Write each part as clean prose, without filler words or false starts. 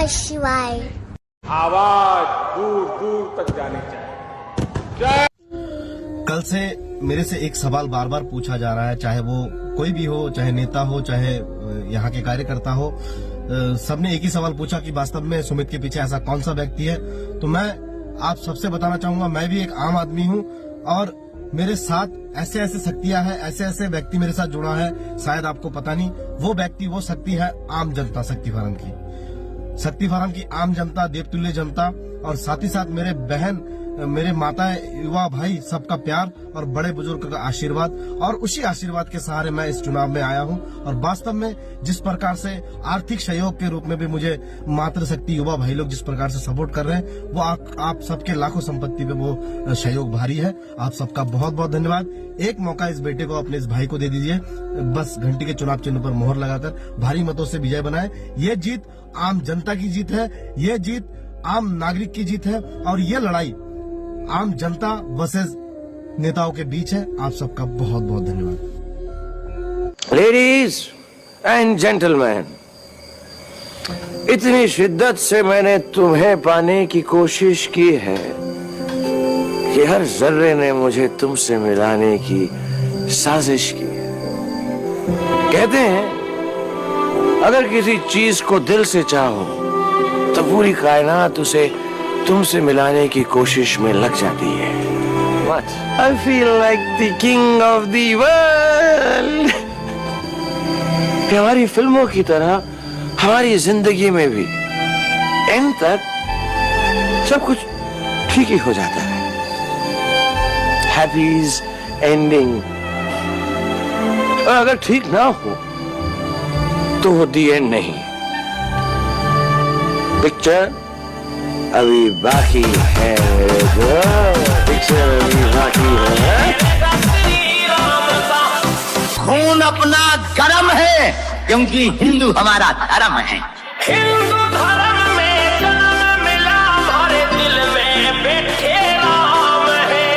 शिवाय। आवाज दूर दूर तक जानी चाहिए। कल से मेरे से एक सवाल बार बार पूछा जा रहा है, चाहे वो कोई भी हो, चाहे नेता हो, चाहे यहाँ के कार्यकर्ता हो, सबने एक ही सवाल पूछा कि वास्तव में सुमित के पीछे ऐसा कौन सा व्यक्ति है। तो मैं आप सबसे बताना चाहूंगा, मैं भी एक आम आदमी हूँ और मेरे साथ ऐसे ऐसे शक्तियां हैं, ऐसे ऐसे व्यक्ति मेरे साथ जुड़ा है, शायद आपको पता नहीं। वो व्यक्ति, वो शक्ति है आम जनता, शक्ति फार्म की आम जनता, देवतुल्य जनता, और साथ ही साथ मेरे बहन, मेरे माता, युवा भाई, सबका प्यार और बड़े बुजुर्ग का आशीर्वाद, और उसी आशीर्वाद के सहारे मैं इस चुनाव में आया हूं। और वास्तव में जिस प्रकार से आर्थिक सहयोग के रूप में भी मुझे मातृशक्ति युवा भाई लोग जिस प्रकार से सपोर्ट कर रहे हैं, वो आप सबके लाखों संपत्ति पे वो सहयोग भारी है। आप सबका बहुत बहुत धन्यवाद। एक मौका इस बेटे को, अपने इस भाई को दे दीजिए, बस घंटी के चुनाव चिन्ह पर मोहर लगाकर भारी मतों से विजय बनाए। ये जीत आम जनता की जीत है, ये जीत आम नागरिक की जीत है, और ये लड़ाई आम जनता वर्सेस नेताओं के बीच है। आप सबका बहुत बहुत धन्यवाद। लेडीज एंड जेंटलमैन, इतनी शिद्दत से मैंने तुम्हें पाने की कोशिश की है कि हर जर्रे ने मुझे तुमसे मिलाने की साजिश की है। कहते हैं अगर किसी चीज को दिल से चाहो तो पूरी कायनात उसे तुमसे मिलाने की कोशिश में लग जाती है। What? I feel like the king of the world. हमारी फिल्मों की तरह हमारी जिंदगी में भी एंड तक सब कुछ ठीक ही हो जाता है। हैप्पीज एंडिंग। और अगर ठीक ना हो तो वो दी एंड नहीं। पिक्चर अभी बाकी है, पिक्चर अभी बाकी है। खून अपना गरम है क्योंकि हिंदू हमारा धर्म है। हिंदू धर्म में जन्म मिला, हमारे दिल में बैठे राम है।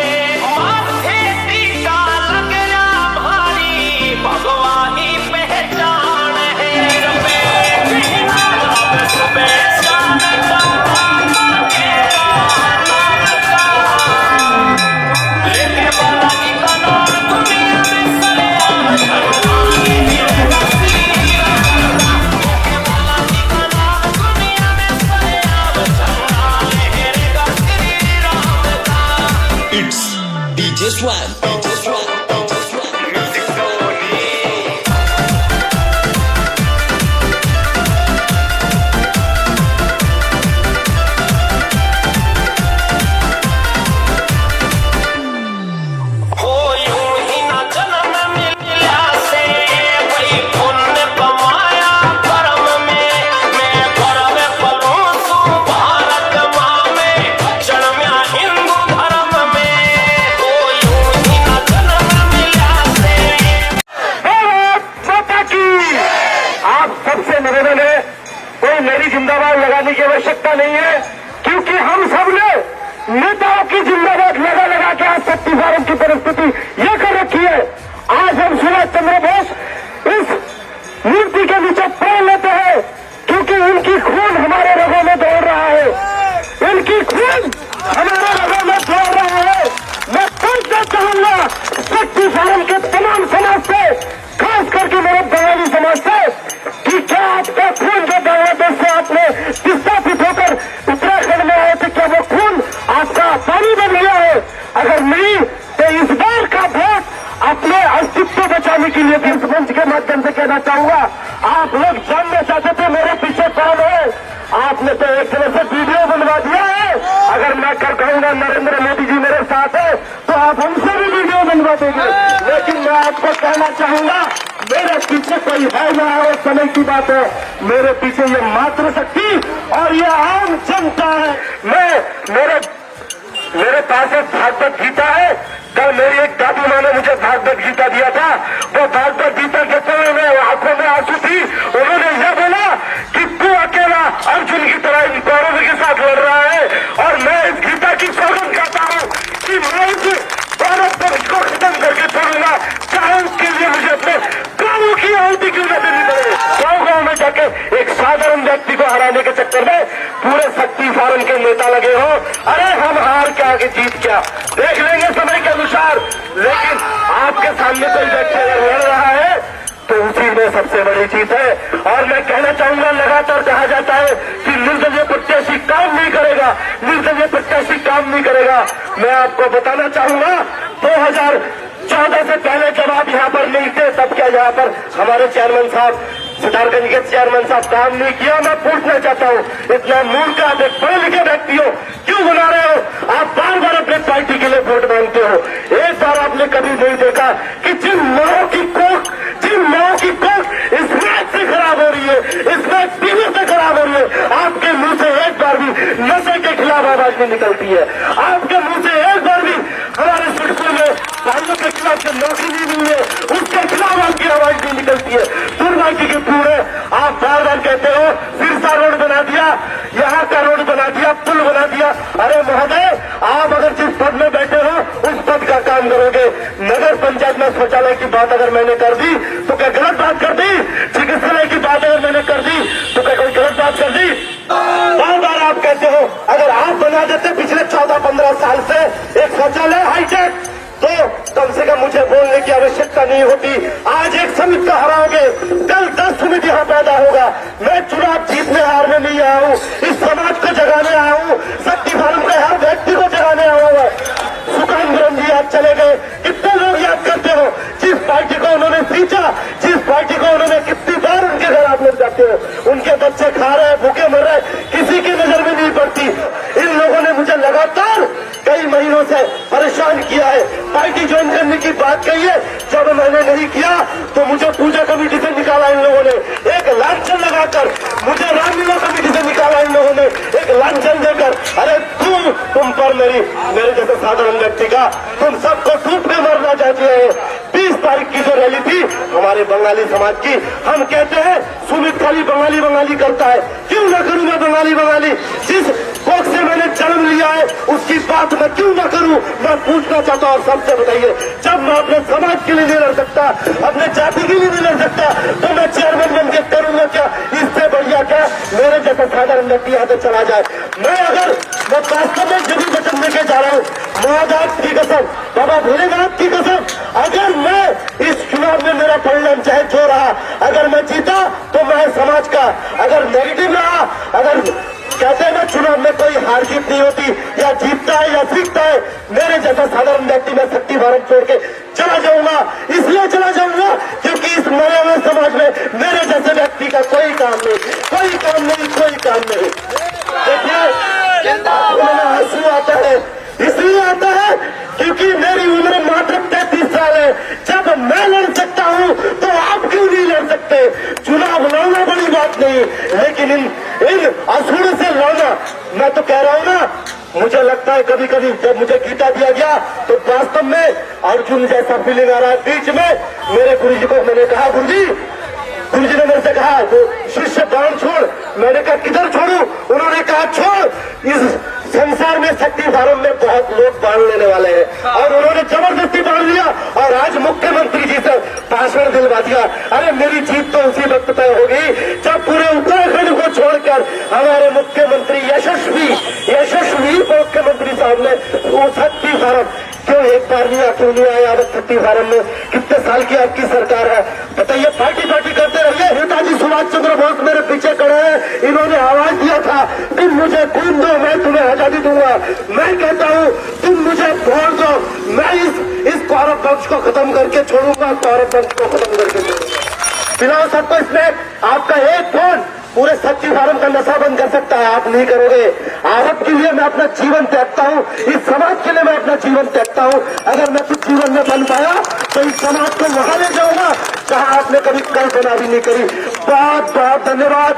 माथे टीका लग गया भारी, भगवानी पहचान है। DJ Swag. जिंदाबाद लगाने की आवश्यकता नहीं है, क्योंकि हम सब ने नेताओं की जिंदाबाद लगा लगा के आज शक्ति फार्म की परिस्थिति यह कर रखी है। आज हम सुभाष चंद्र बोस इस मूर्ति के नीचे प्राण लेते हैं, क्योंकि इनकी खून हमारे रगों में दौड़ रहा है, इनकी खून हमारे रगों में दौड़ रहा है। मैं पूछना चाहूंगा शक्ति फार्म के तमाम समाज से, खास करके मेरे बंगाली समाज से, कि क्या आपका खून जो बांग्लादेश से आपने विस्थापित होकर उत्तराखंड में आए थे, क्या वो खून आपका पानी बन गया है? अगर नहीं तो इस बार का वोट अपने अस्तित्व बचाने के लिए इस मंच के माध्यम से कहना चाहूंगा। आप लोग जानना चाहते थे मेरे पीछे कौन है, आपने तो एक तरह से वीडियो बनवा दिया है। अगर मैं कर कहूंगा नरेंद्र मोदी जी मेरे साथ है तो आप हमसे भी वीडियो बनवा देंगे, लेकिन मैं आपको कहना चाहूंगा मेरे पीछे कोई है ना, और समय की बात है, मेरे पीछे ये मातृशक्ति और ये आम जनता है। मेरे पास एक भागवत गीता है, कल मेरी एक दादी माँ ने मुझे भागवत गीता दिया था। वो भागवत गीता के समय में आंखों में आंसू थी, उन्होंने यह बोला कि तू अकेला अर्जुन की तरह इन कौरवों के साथ लड़ रहा है, और मैं इस गीता की सौगंध करता हूँ कि मैं इस भारत देश को खत्म करके छोड़ूंगा, चाहे उसके लिए मुझे अपने प्राणों की आहुति क्यों न देनी पड़े। गाँव गाँव में जाके एक साधारण व्यक्ति को हराने करने के चक्कर में पूरे शक्ति फार्म के नेता लगे हो। अरे हम हार क्या आगे जीत क्या देख लेंगे समय के अनुसार, लेकिन आपके सामने कोई व्यक्ति अगर लड़ रहा है तो उसी में सबसे बड़ी चीज है। और मैं कहना चाहूंगा, लगातार कहा जाता है कि निर्दलीय प्रत्याशी काम नहीं करेगा, निर्दलीय प्रत्याशी काम नहीं करेगा। मैं आपको बताना चाहूंगा 2014 से पहले जब आप यहाँ पर नहीं थे तब क्या यहाँ पर हमारे चेयरमैन साहब सितारगंज के चेयरमैन साहब काम नहीं किया? मैं पूछना चाहता हूँ, इतना मूर्ख आप एक पढ़े लिखे व्यक्ति हो, क्यों बना रहे हो? आप बार बार अपने पार्टी के लिए वोट मांगते हो। एक बार आपने कभी नहीं देखा कि जिन माओ की कोख इस मैच से खराब हो रही है, इस मैच टीवी से खराब हो रही है, आपके मुंह से एक बार भी नशे के खिलाफ आवाज नहीं निकलती है? आपके मुंह से एक बार भी हमारे सड़कों में भाइयों के खिलाफ जो नौकरी नहीं मिली है उसके खिलाफ आपकी आवाज नहीं निकलती है? दुर्भाग्य के पूरे आप बार बार कहते हो सिरसा रोड बना दिया, यहाँ का रोड बना दिया, पुल बना दिया। अरे महोदय, आप अगर जिस पद में बैठे हो उस पद का काम करोगे। नगर पंचायत में शौचालय की बात अगर मैंने कर दी तो क्या गलत बात कर दी? चिकित्सालय की बात अगर मैंने कर दी तो क्या कोई गलत बात कर दी? बार बार आप कहते हो अगर आप बना देते पिछले 14-15 साल से एक शौचालय हाईटेक तो कम से कम मुझे बोलने की आवश्यकता नहीं होती। आज एक समिति का हराओगे, कल 10 समिति यहाँ पैदा होगा। मैं चुनाव जीतने हारने नहीं आया हूँ, इस समाज को जगाने आया हूँ, शक्ति फार्म के हर व्यक्ति को जगाने आया हूँ। सुकान जी आज चले गए, कितने लोग याद करते हो जिस पार्टी को उन्होंने सींचा, जिस पार्टी को उन्होंने कितनी बार उनके घर आप लोग जाते हो, उनके बच्चे खा रहे हैं, भूखे मर रहे, किसी की नजर में नहीं पड़ती। इन लोगों ने मुझे लगातार कई महीनों से परेशान किया है, पार्टी ज्वाइन करने की बात कही है, जब मैंने नहीं किया तो मुझे पूजा कमेटी से निकाला इन लोगों ने, एक लांछन लगाकर मुझे रामलीला कमेटी से निकाला इन लोगों ने, एक लांछन देकर। अरे तुम पर मेरे जैसे साधारण व्यक्ति का तुम सबको टूट के मरना चाहते हो। 20 तारीख की जो रैली थी हमारे बंगाली समाज की, हम कहते हैं सुमित खाली बंगाली करता है, क्यों न करूं मैं बंगाली? जिस कोख से मैंने जन्म लिया है उसकी बात मैं क्यों न करूं? मैं पूछना चाहता हूं सबसे, बताइए, जब मैं अपने समाज के लिए नहीं लड़ सकता, अपने जाति के लिए नहीं लड़ सकता, तो मैं चेयरमैन बन के करूंगा क्या? इससे बढ़िया क्या मेरे जैसा साधारण व्यक्ति यहाँ से चला जाए। मैं वास्तव में जब वचन लेके जा रहा हूँ, महादास की कसम, बाबा भोलेनाथ की कसम, अगर मैं इस चुनाव में मेरा परिणाम चाहे जो रहा, अगर मैं जीता तो मैं समाज का, अगर नेगेटिव रहा, अगर कहते हैं ना चुनाव में कोई हार जीत नहीं होती, या जीतता है या सीखता है, मेरे जैसा साधारण व्यक्ति मैं शक्ति भारत छोड़ के चला जाऊंगा। इसलिए चला जाऊंगा क्योंकि इस मरे हुए समाज में मेरे जैसे व्यक्ति का कोई काम नहीं। देखिए, आंसू आता है, इसलिए आता है क्योंकि मेरी उम्र मात्र 33 साल है। जब मैं लड़ सकता हूँ तो आप क्यों नहीं लड़ सकते? चुनाव लड़ना बड़ी बात नहीं, लेकिन इन असुरों से लड़ना, मैं तो कह रहा हूँ ना, मुझे लगता है कभी कभी जब मुझे गीता दिया गया तो वास्तव में अर्जुन जैसा फीलिंग आ रहा है। बीच में मेरे गुरु जी को मैंने कहा, गुरु जी ने मेरे से कहा तो शिष्य बाण छोड़, मैंने कहा किधर छोड़ू? उन्होंने कहा छोड़, इस संसार में शक्ति फार्म में बहुत लोग बांध लेने वाले हैं, और उन्होंने जबरदस्ती बांध लिया और आज मुख्यमंत्री जी से भाषण दिलवा दिया। अरे मेरी जीत तो उसी वक्त तय होगी जब पूरे उत्तराखंड को छोड़कर हमारे मुख्यमंत्री यशस्वी मुख्यमंत्री साहब ने वो शक्ति फार्म क्यों एक बार क्यों नहीं आया? अब शक्ति फार्म में कितने साल की आपकी सरकार है, बताइए? पार्टी करते रहिए। नेताजी सुभाष चंद्र बोस मेरे पीछे खड़े हैं, इन्होंने आवाज दिया था तुम मुझे खून दो मैं तुम्हें आजादी दूंगा। मैं कहता हूँ तुम मुझे वोट दो, मैं इस कौरव वंश को खत्म करके छोड़ूंगा, कौरव वंश को खत्म करके छोड़ूंगा। फिलहाल सबको इसमें आपका एक फोन पूरे शक्ति फार्म का नशा बंद कर सकता है, आप नहीं करोगे। भारत के लिए मैं अपना जीवन त्यागता हूँ, इस समाज के लिए मैं अपना जीवन त्यागता हूँ। अगर मैं कुछ जीवन में बन पाया तो इस समाज को वहां ले जाऊंगा जहां आपने कभी कल्पना भी नहीं करी। बहुत बहुत धन्यवाद।